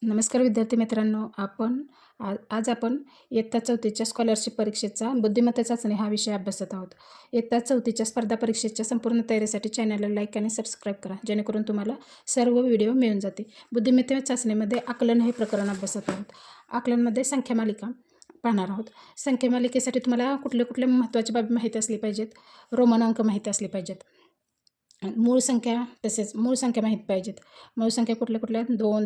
नमस्कार विद्यार्थी मित्रांनो, आज आपण इयत्ता 4थीच्या स्कॉलरशिप परीक्षेचा बुद्धिमत्ता चाचणी हा विषय अभ्यासत आहोत. इयत्ता 4थीच्या स्पर्धा परीक्षेच्या संपूर्ण तयारीसाठी चॅनलला लाईक आणि सबस्क्राईब करा, जेणेकरून तुम्हाला सर्व व्हिडिओ मिळून जातील. बुद्धिमत्ता चाचणीमध्ये आकलन हे प्रकरण अभ्यासत आहोत. आकलनमध्ये संख्या मालिका पाहणार आहोत. संख्या मालिकेसाठी तुम्हाला कुठले महत्त्वाची बाबी माहिती असली पाहिजेत. रोमन अंक माहिती असले पाहिजेत. मूळ संख्या तसेच मूळ संख्या माहीत पाहिजेत. मूळ संख्या कुठल्या 2,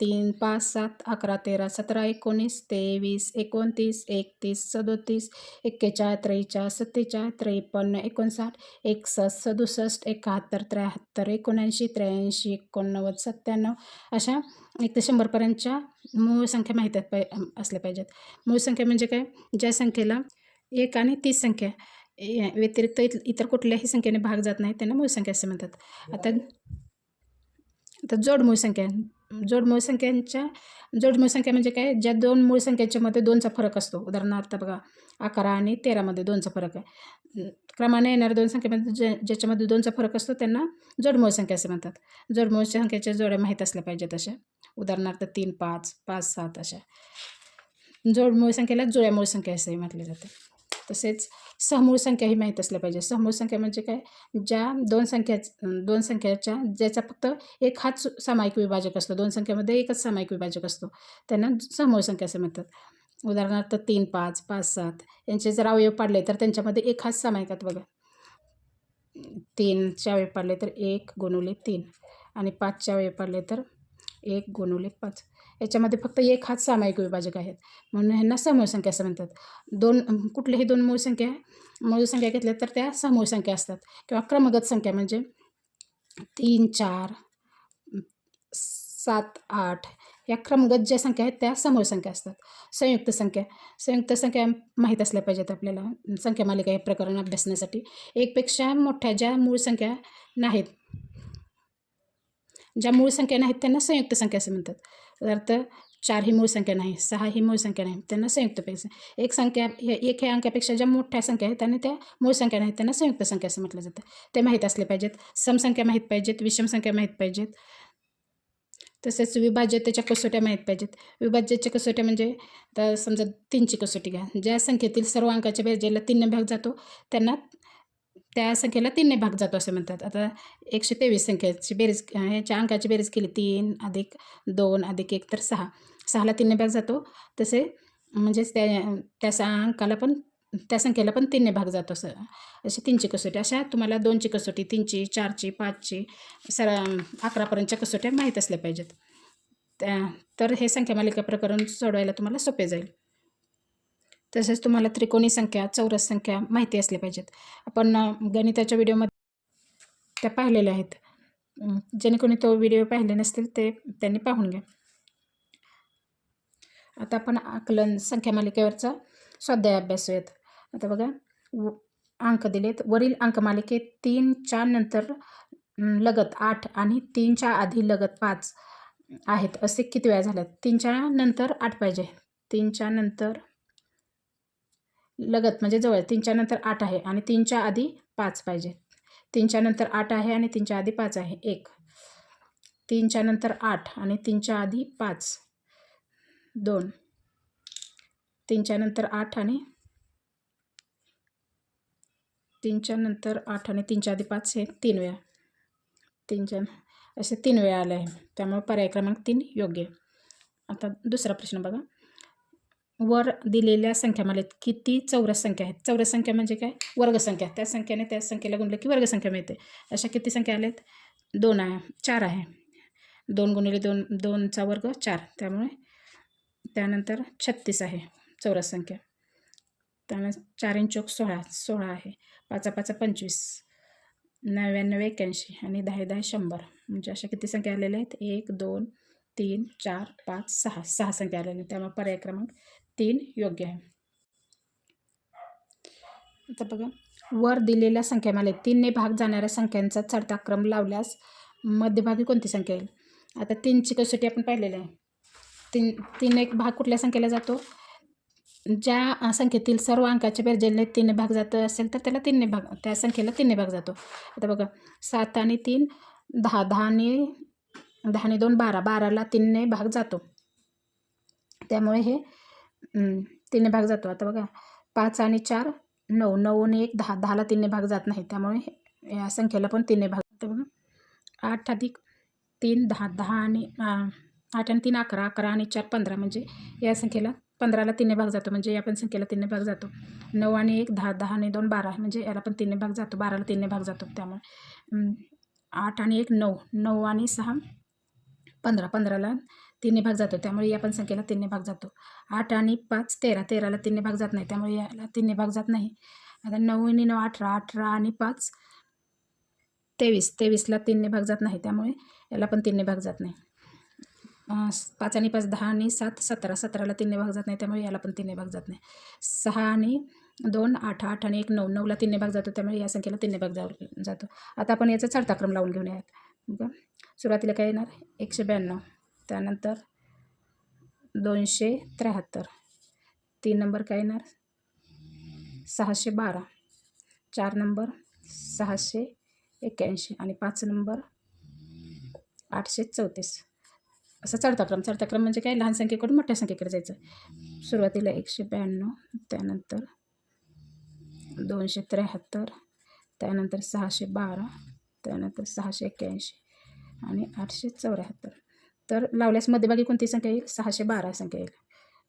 3, 5, 7, 11, 13, 17, 19, 23, 29, 31, 37, 41, 43, 47, 53, 59, 61, 67, 71, 73, 79, 83, 89, 97 अशा 1 ते 100पर्यंतच्या मूळ संख्या माहीत असल्या पाहिजेत. मूळ संख्या म्हणजे काय? ज्या संख्येला 1 आणि 30 संख्या व्यतिरिक्त इतर कुठल्याही संख्येने भाग जात नाही त्यांना मूळ संख्या असे म्हणतात. आता जोडमूळ संख्या. जोडमूळ संख्या म्हणजे काय? ज्या दोन मूळ संख्येच्यामध्ये 2चा फरक असतो. उदाहरणार्थ बघा, 11 आणि 13मध्ये 2चा फरक आहे. क्रमाने येणाऱ्या दोन संख्येमध्ये ज्याच्यामध्ये 2चा फरक असतो त्यांना जोडमूळ संख्या असे म्हणतात. जोडमूळ संख्येच्या जोड्या माहीत असल्या पाहिजेत अशा. उदाहरणार्थ 3, 5, 5, 7 अशा. जोडमूळ संख्येला जुळ्या मूळ संख्या असेही म्हटले जाते. तसेच सहमूळ संख्या ही माहीत असल्या पाहिजे. सहमूळ संख्या म्हणजे काय? ज्या दोन संख्याच्या ज्याचा फक्त एक हाच सामायिक विभाजक असतो. 2 संख्येमध्ये एकच सामायिक विभाजक असतो, त्यांना सहमूळ संख्या असे म्हणतात. उदाहरणार्थ 3, 5, 5, 7 यांचे जर अवयव पाडले तर त्यांच्यामध्ये एक हाच सामायिक बघा. 3चे अवयव पाडले तर 1 गुणिले 3 आणि 5चे अवयव पाडले तर 1 गुणिले 5. याच्यामध्ये फक्त एक हाच सामायिक विभाजक आहेत, म्हणून ह्यांना समूळ संख्या असं म्हणतात. कुठल्याही दोन मूळ संख्या घेतल्या तर त्या समूळ संख्या असतात. किंवा क्रमगत संख्या म्हणजे 3, 4, 7, 8 या क्रमगत ज्या संख्या आहेत त्या समूळ संख्या असतात. संयुक्त संख्या माहीत असल्या पाहिजेत आपल्याला संख्या मालिका हे प्रकरण अभ्यासण्यासाठी. एकपेक्षा मोठ्या ज्या मूळ संख्या नाहीत त्यांना संयुक्त संख्या असे म्हणतात. उदाहरणार्थ 4 ही मूळ संख्या नाही, 6 ही मूळ संख्या नाही, त्यांना संयुक्त संख्या. एक ह्या अंकापेक्षा ज्या मोठ्या संख्या आहेत त्यांना त्या मूळ संख्या नाहीत, त्यांना संयुक्त संख्या असं म्हटलं जातं. ते माहीत असले पाहिजेत. समसंख्या माहीत पाहिजेत, विषम संख्या माहीत पाहिजेत. तसेच विभाज्यतेच्या कसोट्या माहीत पाहिजेत. विभाज्यतेच्या कसोट्या म्हणजे तर समजा 3ची कसोटी घ्या. ज्या संख्येतील सर्व अंकाच्या बेरजेला 3ने भाग जातो त्यांना त्या संख्येला 3ने भाग जातो असे म्हणतात. आता 123 संख्येची बेरीज ह्याच्या अंकाची बेरीज केली 3 + 2 + 1 तर 6. 6ला 3ने भाग जातो. तसे म्हणजेच त्या संख्येला पण 3ने भाग जातो असं. अशी 3ची कसोटी. अशा तुम्हाला 2ची कसोटी, 3ची, 4ची, 5ची 11पर्यंतच्या कसोट्या माहीत असल्या पाहिजेत. तर हे संख्या मालिका प्रकरण सोडवायला तुम्हाला सोपे जाईल. तसेच तुम्हाला त्रिकोणी संख्या, चौरस संख्या माहिती असल्या पाहिजेत. आपण गणिताच्या व्हिडिओमध्ये त्या पाहिलेल्या आहेत. ज्याने कोणी तो व्हिडिओ पाहिले नसतील ते त्यांनी पाहून घ्या. आता आपण आकलन संख्या मालिकेवरचा स्वाध्याय अभ्यासूयात. आता बघा, अंक दिलेत. वरील अंकमालिकेत 3च्या नंतर लगत 8 आणि 3च्या आधी लगत 5 आहेत असे किती वेळा झाल्यात? 3च्या नंतर 8 पाहिजे. 3च्या नंतर लगत म्हणजे जवळ. 3च्या नंतर 8 आहे आणि 3च्या आधी 5 पाहिजे. 3च्या नंतर 8 आहे आणि 3च्या आधी 5 आहे 1. 3च्या नंतर 8 आणि 3च्या आधी 5 2. 3च्या नंतर 8 आणि 3च्या नंतर 8 आणि 3च्या आधी 5 हे 3 वेळा. असे 3 वेळा आले आहे, त्यामुळे पर्याय क्रमांक 3 योग्य. आता दुसरा प्रश्न बघा. वर दिलेल्या संख्यामालेत किती चौरस संख्या आहेत? चौरस संख्या म्हणजे काय? वर्गसंख्या. त्या संख्येने त्या संख्येला गुणले की वर्गसंख्या मिळते. अशा किती संख्या आल्यात? 2 आहे, 4 आहे. 2 गुणिले 2, 2चा वर्ग 4. त्यामुळे त्यानंतर 36 आहे चौरस संख्या. त्यामुळे 4 × 4 = 16 आहे. 5 × 5 = 25, 99 = 81 आणि 10 × 10 = 100. म्हणजे अशा किती संख्या आलेल्या आहेत? 1, 2, 3, 4, 5, 6. 6 संख्या आलेल्या आहेत. त्यामुळे पर्याय क्रमांक 3 योग्य आहे. आता बघा, वर दिलेल्या संख्यामालेत 3ने भाग जाणाऱ्या संख्यांचा चढता क्रम लावल्यास मध्यभागी कोणती संख्या येईल? आता 3ची कसोटी आपण पाहिलेली आहे. 3 भाग कुठल्या संख्येला जातो? ज्या संख्येतील सर्व अंकाच्या बेरजेला 3ने भाग जात असेल तर त्या संख्येला 3ने भाग जातो. आता बघा, 7 आणि 3 10, 10 आणि 10 आणि 2 12, 12ला 3ने भाग जातो, त्यामुळे हे 3ने भाग जातो. आता बघा 5 आणि 4 9, 9 आणि 1 10, 10ला 3ने भाग जात नाही, त्यामुळे या संख्येला पण 3ने भाग जातो. बघा 8 अधिक 3 10, 10 आणि 8 आणि 3 11, 11 आणि 4 15, म्हणजे या संख्येला 15ला 3ने भाग जातो, म्हणजे या पण संख्येला 3ने भाग जातो. 9 आणि 1 10, 10 आणि 2 12, म्हणजे याला पण 3ने भाग जातो, 12ला 3ने भाग जातो. त्यामुळे 8 आणि 1 9, 9 आणि 6 15, 15ला 3ने भाग जातो, त्यामुळे या पण संख्येला 3ने भाग जातो. 8 आणि 5 13, 13ला 3ने भाग जात नाही, त्यामुळे याला 3ने भाग जात नाही. आता 9 आणि 9 18, 18 आणि 5 23, 23ला 3ने भाग जात नाही, त्यामुळे याला पण 3ने भाग जात नाही. 5 आणि 5 10 आणि 7 17, 17ला 3ने भाग जात नाही, त्यामुळे याला पण 3ने भाग जात नाही. 6 आणि 2 8, 8 आणि 1 9, 9ला 3ने भाग जातो, त्यामुळे या संख्येला 3ने भाग जातो. आता आपण याचा चढता क्रम लावून घेऊयात. बघा सुरुवातीला काय येणार 192, त्यानंतर 273, 3 नंबर काय येणार 612, 4 नंबर 681 आणि 5 नंबर 834. असं चढता क्रम म्हणजे काय लहान संख्येकडून मोठ्या संख्येकडे जायचं. सुरुवातीला 192, त्यानंतर 273, त्यानंतर 612, त्यानंतर 681 आणि 874. तर लावल्यास मध्यभागी कोणती संख्या येईल 612 संख्या येईल,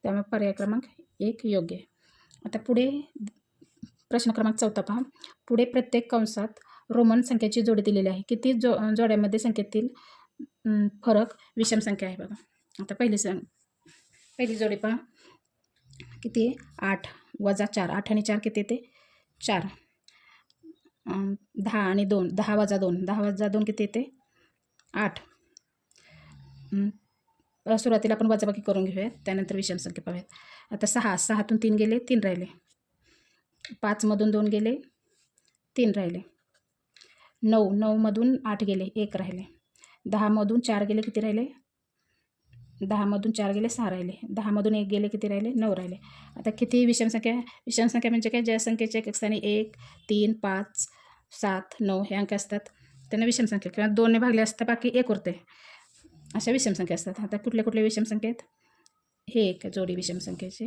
त्यामुळे पर्याय क्रमांक 1 योग्य आहे. आता पुढे प्रश्न क्रमांक 4 पहा. पुढे प्रत्येक कंसात रोमन संख्येची जोडी दिलेली आहे. किती जोड्यांमध्ये संख्येतील फरक विषम संख्या आहे. बघा आता पहिली जोडी पहा किती आहे 8 वजा 4, 8 आणि 4 किती येते 4. 10 आणि 2 10 वजा 2, 10 वजा 2 किती येते 8. सुरुवातीला आपण वजाबाकी करून घेऊयात, त्यानंतर विषम संख्या पाहूयात. आता 6, 6तून 3 गेले 3 राहिले. 5 मधून 2 गेले 3 राहिले. 9, 9 मधून 8 गेले 1 राहिले. 10 मधून 4 गेले किती राहिले 10 मधून 4 गेले 6 राहिले. 10 मधून 1 गेले किती राहिले 9 राहिले. आता किती विषम संख्या म्हणजे काय ज्या संख्येच्या एक स्थानी 1 3 5 7 9 हे अंक असतात त्यांना विषम संख्या, किंवा 2ने भागले असतात बाकी 1 उरते, अशा विषम संख्या असतात. आता कुठल्या विषम संख्या आहेत हे एक जोडी विषम संख्येचे,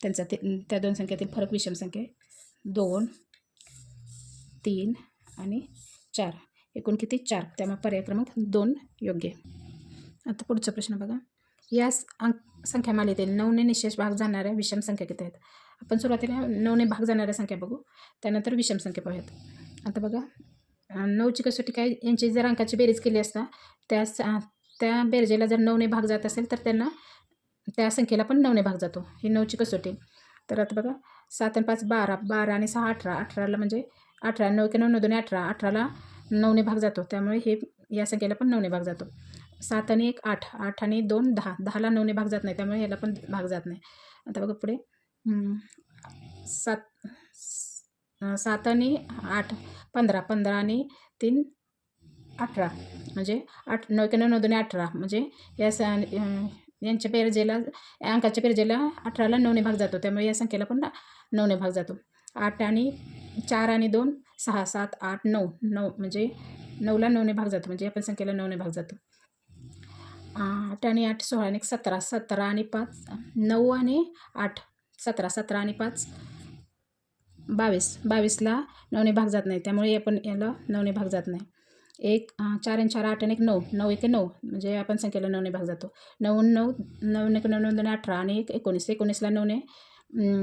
त्यांचा त्या दोन संख्येतील फरक विषम संख्या 2 3 आणि 4, एकूण किती 4, त्यामुळे पर्याय क्रमांक 2 योग्य. आता पुढचा प्रश्न बघा. या संख्या मालिकेत 9ने निशेष भाग जाणाऱ्या विषम संख्या किती आहेत. आपण सुरुवातीला 9ने भाग जाणाऱ्या संख्या बघू, त्यानंतर विषम संख्या पाहूयात. आता बघा 9ची कसोटी काय, यांची जर अंकाची बेरीज केली असता त्या बेरजेला जर 9ने भाग जात असेल तर त्यांना त्या संख्येला पण 9ने भाग जातो, ही 9ची कसोटी. तर आता बघा 7 आणि 5 12, 12 आणि 6 18, 18ला म्हणजे 18, 9 के 9 9 2 18, 18ला 9ने भाग जातो, त्यामुळे हे या संख्येला पण 9ने भाग जातो. 7 आणि 1 8, 8 आणि 2 10, 10ला 9ने भाग जात नाही, त्यामुळे याला पण भाग जात नाही. आता बघा पुढे 7 आणि 8 15, 15 आणि 3 18, म्हणजे 9 के 9 9 2 18, म्हणजे यांच्या बेरजेला अंकाच्या बेरजेला 18ला 9ने भाग जातो, त्यामुळे या संख्येला पण 9ने भाग जातो. 8 आणि 4 आणि 2 6 7 8 9 9, म्हणजे 9ला 9ने भाग जातो, म्हणजे आपण संख्येला 9ने भाग जातो. 8 आणि 8 16 आणि 17, 17 आणि 5 9 आणि 8 17, 17 आणि 5 22, 22ला 9ने भाग जात नाही, त्यामुळे आपण याला 9ने भाग जात नाही. 4 आणि 4 8 आणि 1 9, 9 1 9, म्हणजे आपण संख्येला 9ने भाग जातो. 9 9 9 9 9 2 18 आणि 1 19, 19ला 9ने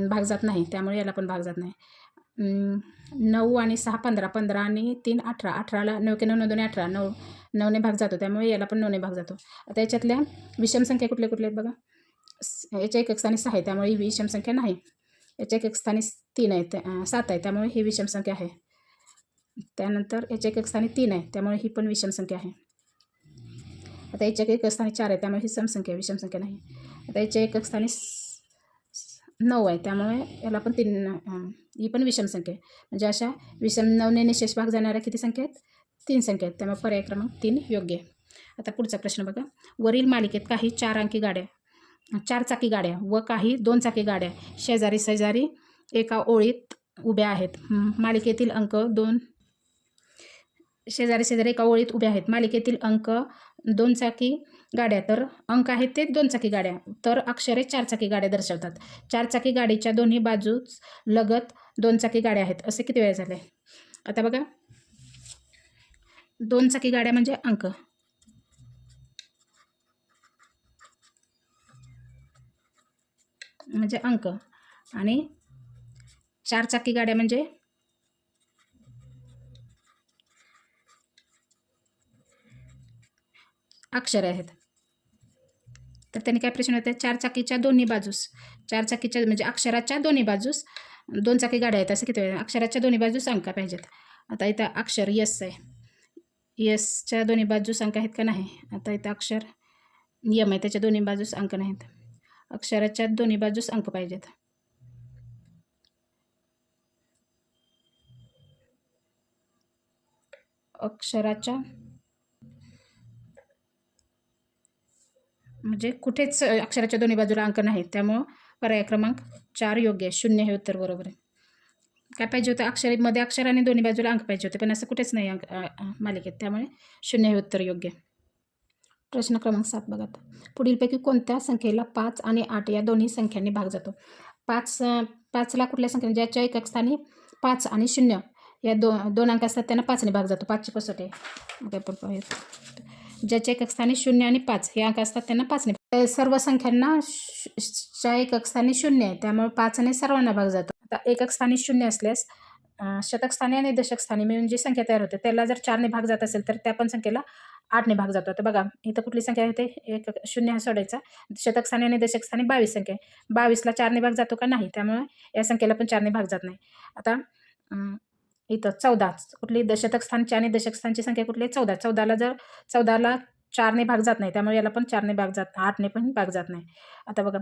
भाग जात नाही, त्यामुळे याला पण भाग जात नाही. 9 आणि 6 15, 15 आणि 3 18, 18ला 9 के 9 9 2 18, 9ने भाग जातो, त्यामुळे याला पण 9ने भाग जातो. आता याच्यातल्या विषम संख्या कुठल्या आहेत बघा. याच्या एक स्थानी 6 आहे, त्यामुळे ही विषम संख्या नाही. याच्या एक स्थानी 3 आहे 7 आहे, त्यामुळे ही विषम संख्या आहे. त्यानंतर याच्या एक स्थानी 3 आहे, त्यामुळे ही पण विषम संख्या आहे. आता याच्या एक स्थानी 4 आहे, त्यामुळे ही समसंख्या विषम संख्या नाही. आता याच्या एक स्थानी 9 आहे, त्यामुळे याला पण 3 ही पण विषम संख्या आहे. म्हणजे अशा विषम 9ने निशेष भाग जाणाऱ्या किती संख्या आहेत 3 संख्या आहेत, त्यामुळे पर्याय क्रमांक 3 योग्य आहे. आता पुढचा प्रश्न बघा. वरील मालिकेत काही 4 चाकी गाड्या व काही 2 चाकी गाड्या शेजारी शेजारी एका ओळीत उभ्या आहेत. मालिकेतील अंक शेजारी शेजारी एका ओळीत उभ्या आहेत. मालिकेतील अंक 2 चाकी गाड्या, तर अंक आहेत ते 2 चाकी गाड्या, तर अक्षरे 4 चाकी गाड्या दर्शवतात. 4 चाकी गाडीच्या दोन्ही बाजूस लगत 2 चाकी गाड्या आहेत. असे किती वेळा झाले? आता बघा, 2 चाकी गाड्या म्हणजे अंक, आणि 4 चाकी गाड्या म्हणजे अक्षरे आहेत. तर त्यांनी काय प्रश्न होते? 4 चाकीच्या दोन्ही बाजूस, 4 चाकीच्या म्हणजे अक्षराच्या दोन्ही बाजूस 2 चाकी गाड्या आहेत. असं किती वेळा? अक्षराच्या दोन्ही बाजूस अंक पाहिजेत. आता इथं अक्षर यस आहे, यसच्या दोन्ही बाजूस अंक आहेत का? नाही. आता इथं अक्षर यम आहे, त्याच्या दोन्ही बाजूस अंक नाहीत. अक्षराच्या दोन्ही बाजूस अंक पाहिजेत. अक्षराच्या म्हणजे कुठेच अक्षराच्या दोन्ही बाजूला अंक नाहीत, त्यामुळं पर्याय क्रमांक 4 योग्य आहे. 0 हे उत्तर बरोबर आहे. काय पाहिजे होतं? अक्षरामध्ये अक्षर आणि दोन्ही बाजूला अंक पाहिजे होते, पण असं कुठेच नाही अंक मालिकेत, त्यामुळे 0 हे उत्तर योग्य आहे. प्रश्न क्रमांक 7 बघा. पुढीलपैकी कोणत्या संख्येला 5 आणि 8 या दोन्ही संख्यांनी भाग जातो? 5ला कुठल्या संख्येने? ज्याच्या एकक स्थानी 5 आणि 0 या दोन अंक असतात त्यांना 5ने भाग जातो. 5ची कसोटी आहे. ज्याच्या एकक स्थानी 0 आणि 5 हे अंक असतात त्यांना 5ने. सर्व संख्यांना च्या एकक स्थानी 0 आहे, त्यामुळे 5ने सर्वांना भाग जातो. आता एकक स्थानी 0 असल्यास शतक स्थानी आणि दशक स्थानी मिळून जी संख्या तयार होते त्याला जर 4ने भाग जात असेल तर त्या पण संख्येला 8ने भाग जातो. तर बघा, इथं कुठली संख्या होते? एक 0 हा सोडायचा. शतक स्थानी आणि दशक स्थानी 22 संख्या आहे. 22ला 4ने भाग जातो का? नाही, त्यामुळे या संख्येला पण 4ने भाग जात नाही. आता इथं 14 कुठली? शतक स्थानची आणि दशक स्थानची संख्या कुठली आहे? 14. 14ला 4ने भाग जात नाही, त्यामुळे याला पण 4ने भाग जात, 8ने पण भाग जात नाही. आता बघा,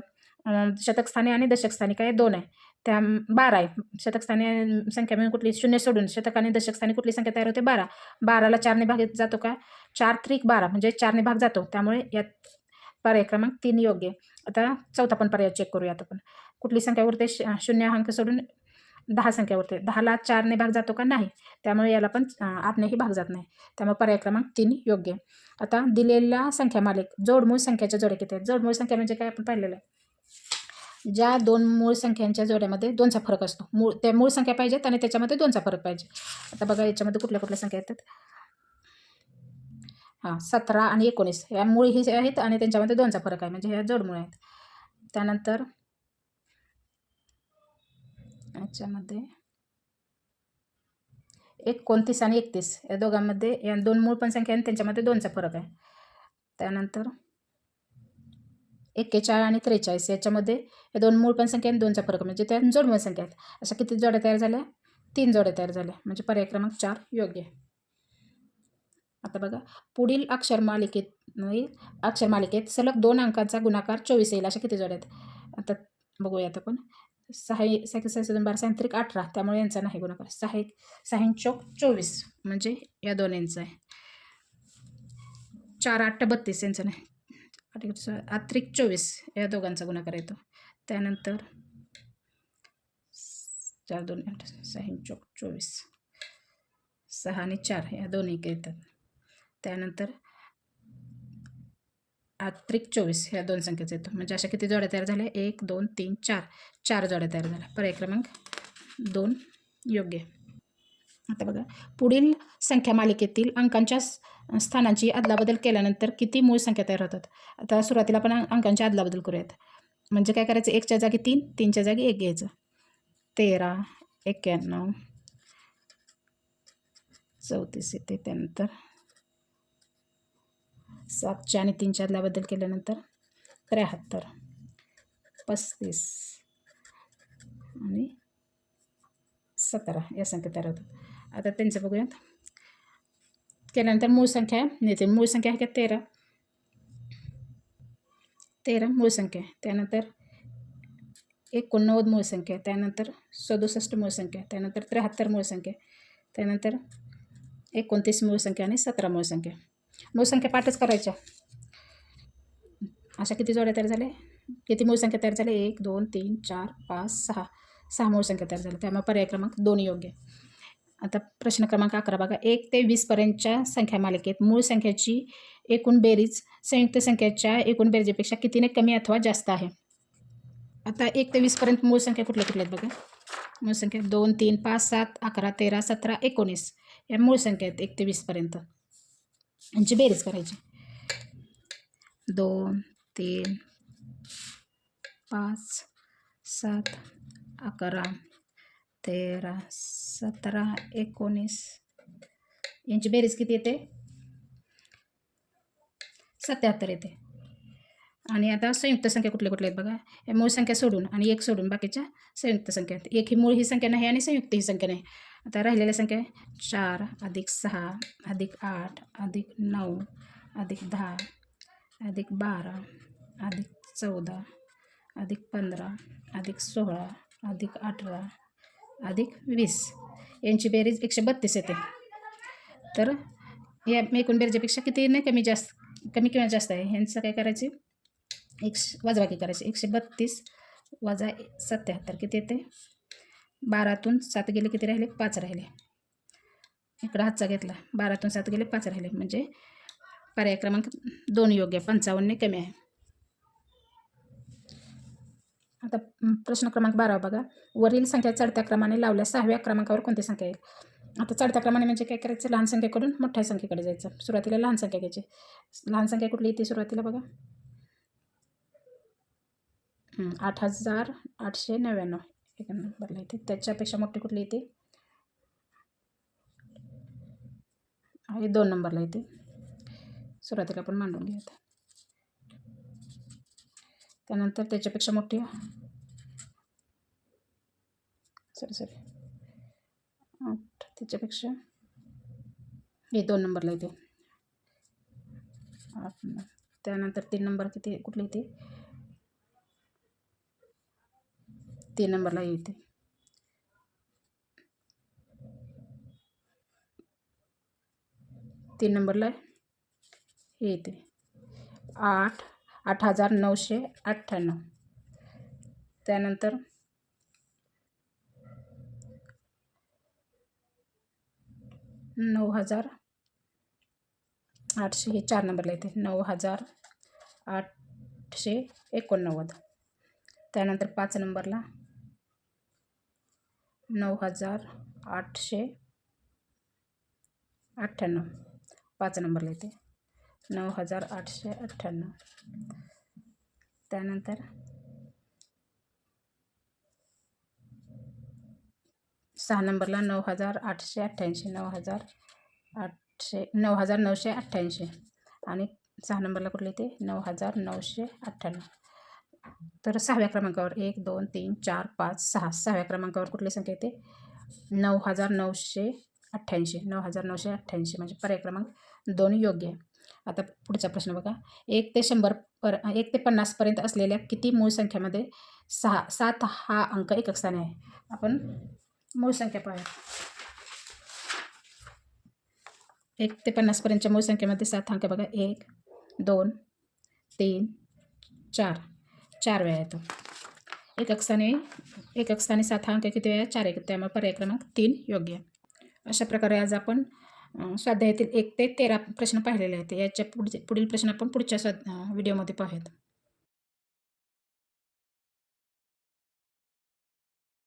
शतक स्थानी आणि दशक स्थानी काय? 2 आहे, त्या 12 आहे. शतक स्थानी संख्या मिळून कुठली? 0 सोडून शतक आणि दशक स्थानी कुठली संख्या तयार होते? 12. 12ला 4ने भाग जातो का? 4 त्रिक 12 म्हणजे 4ने भाग जातो, त्यामुळे यात पर्याय क्रमांक 3 योग्य आहे. आता चौथा पण पर्याय चेक करूया आपण. कुठली संख्या उरते? 0 अंक सोडून 10 संख्या उरते. 10ला 4ने भाग जातो का? नाही, त्यामुळे याला पण 8नेही भाग जात नाही, त्यामुळे पर्याय क्रमांक 3 योग्य आहे. आता दिलेला संख्या मालिक जोडमूळ संख्याच्या जोड्या किती आहेत? जोडमूळ संख्या म्हणजे काय? आपण पाहिलेलं आहे. ज्या दोन मूळ संख्यांच्या जोड्यामध्ये 2चा फरक असतो. त्या मूळ संख्या पाहिजेत आणि त्याच्यामध्ये 2चा फरक पाहिजे. आता बघा, याच्यामध्ये कुठल्या कुठल्या संख्या येतात? 17 आणि 19 या मूळ ही आहेत आणि त्यांच्यामध्ये 2चा फरक आहे, म्हणजे ह्या जोडमूळ आहेत. त्यानंतर याच्यामध्ये 29 आणि 31 या दोघांमध्ये या 2 मूळ पण संख्या आणि त्यांच्यामध्ये 2चा फरक आहे. त्यानंतर 41 आणि 43 याच्यामध्ये या 2 मूळ पण संख्या आणि 2चा फरक, म्हणजे त्या जोडमूळ संख्या आहेत. अशा किती जोड्या तयार झाल्या? 3 जोड्या तयार झाल्या, म्हणजे पर्याय क्रमांक 4 योग्य आहे. आता बघा, पुढील अक्षरमालिकेत सलग 2 अंकांचा गुणाकार 24 येईल, अशा किती जोड्या आहेत? आता बघूयात आपण. 6 2 12 3 18, त्यामुळे यांचा नाही गुणाकार. 6 चौक 24 म्हणजे या दोन्हींचा आहे. 4 8 32 यांचा नाही. 8 3 24 या दोघांचा गुणाकार येतो. त्यानंतर 4 2 8 6 चौक 24, 6 आणि 4 या दोन्ही येतात. त्यानंतर 8 3 24 ह्या 2 संख्येचा येतो, म्हणजे अशा किती जोड्या तयार झाल्या? 1 2 3 4 4 जोड्या तयार झाल्या. पर्याय क्रमांक 2 योग्य. आता बघा, पुढील संख्या मालिकेतील अंकांच्या स्थानांची अदलाबदल केल्यानंतर किती मूळ संख्या तयार होतात? आता सुरुवातीला आपण अंकांची अदलाबदल करूयात. म्हणजे काय करायचं? 1च्या जागी 3, 3च्या जागी 1 घ्यायचं. 13 91 34 येते. त्यानंतर 7च्या आणि 3च्या अदलाबदल केल्यानंतर 73 35 आणि 17 या संख्या तयार होतात. आता त्यांचं बघूयात. केल्यानंतर मूळ संख्या येते. मूळ संख्या आहे का? 13 मूळ संख्या. त्यानंतर 89 मूळ संख्या, त्यानंतर 67 मूळ संख्या, त्यानंतर 73 मूळ संख्या, त्यानंतर 29 मूळ संख्या आणि 17 मूळ संख्या. मूळ संख्या पाठच करायच्या. अशा किती जोड्या तयार झाल्या? किती मूळ संख्या तयार झाल्या? 1 2 3 4 5 6 6 मूळ संख्या तयार झाल्या, त्यामुळे पर्याय क्रमांक 2 योग्य. आता प्रश्न क्रमांक 11 बघा. 1 ते 20 पर्यंतच्या संख्या मालिकेत मूळ संख्याची एकूण बेरीज संयुक्त संख्येच्या एकूण बेरजेपेक्षा कितीने कमी अथवा जास्त आहे? आता 1 ते 20 पर्यंत मूळ संख्या कुठल्या कुठल्या आहेत बघा. मूळ संख्या 2, 3, 5, 7, 11, 13, 17, 19 या मूळ संख्या आहेत 1 ते 20 पर्यंत. यांची बेरीज करायची. 2, 3, 5, 7, 11, 13, 17, 19 यांची बेरीज किती येते? 77 येते. आणि आता संयुक्त संख्या कुठल्या कुठल्या आहेत बघा. या मूळ संख्या सोडून आणि 1 सोडून बाकीच्या संयुक्त संख्या आहेत. 1 ही मूळ ही संख्या नाही आणि संयुक्त ही संख्या नाही. आता राहिलेल्या संख्या 4 + 6 + 8 + 9 + 10 + 12 + 14 + 15 + 16 + 18 + 20 यांची बेरीज 132 येते. तर या एकूण बेरजेपेक्षा किती नाही कमी किंवा जास्त आहे ह्यांचं काय करायचे? वजाबाकी करायची. 132 वजा 77 किती येते? 12तून 7 गेले किती राहिले? 5 राहिले. इकडं हातचा घेतला. 12तून 7 गेले 5 राहिले. म्हणजे पर्याय क्रमांक 2 योग्य, 55ने कमी आहे. आता प्रश्न क्रमांक 12 बघा. वरील संख्या चढत्या क्रमाने लावल्यास 6व्या क्रमांकावर कोणती संख्या येईल? आता चढत्या क्रमाने म्हणजे काय करायचं? लहान संख्येकडून मोठ्या संख्येकडे जायचं. सुरुवातीला लहान संख्या घ्यायची. लहान संख्या कुठली येते सुरुवातीला बघा? 8899 एक नंबरला येते. त्याच्यापेक्षा मोठी कुठली येते? हे 2 नंबरला येते. सुरुवातीला आपण मांडून घेऊयात. त्यानंतर त्याच्यापेक्षा मोठी सॉरी 8 त्याच्यापेक्षा हे 2 नंबरला येते. 8 त्यानंतर 3 नंबर किती कुठली येते? 3 नंबरला येते. 3 नंबरला हे येते 8998. त्यानंतर 9800 हे 4 नंबरला येते 9889. त्यानंतर 5 नंबरला 9898 5 नंबरला येते 9898. त्यानंतर 6 नंबरला 9888 9988 आणि 6 नंबरला कुठले येते 9998. तर 6व्या क्रमांकावर 1 2 3 4 5 6 6व्या क्रमांकावर कुठली संख्या येते? 9988 म्हणजे पर्याय क्रमांक 2 योग्य आहे. आता पुढचा प्रश्न बघा. 1 ते 50 पर्यंत असलेल्या किती मूळ संख्यामध्ये 7 हा अंक एकक स्थानी आहे? आपण मूळ संख्या पाहूया. 1 ते 50 पर्यंतच्या मूळ संख्येमध्ये 7 अंक बघा. 1 2 3 4 4 वेळा येतो. एकक स्थानी 7 हा अंक किती वेळा? 4 येतो. त्यामुळे पर्याय क्रमांक 3 योग्य आहे. अशा प्रकारे आज आपण स्वाध्यायातील 1 ते 13 प्रश्न पाहिलेले आहेत. याच्या पुढील प्रश्न आपण पुढच्या व्हिडिओमध्ये पाहूयात.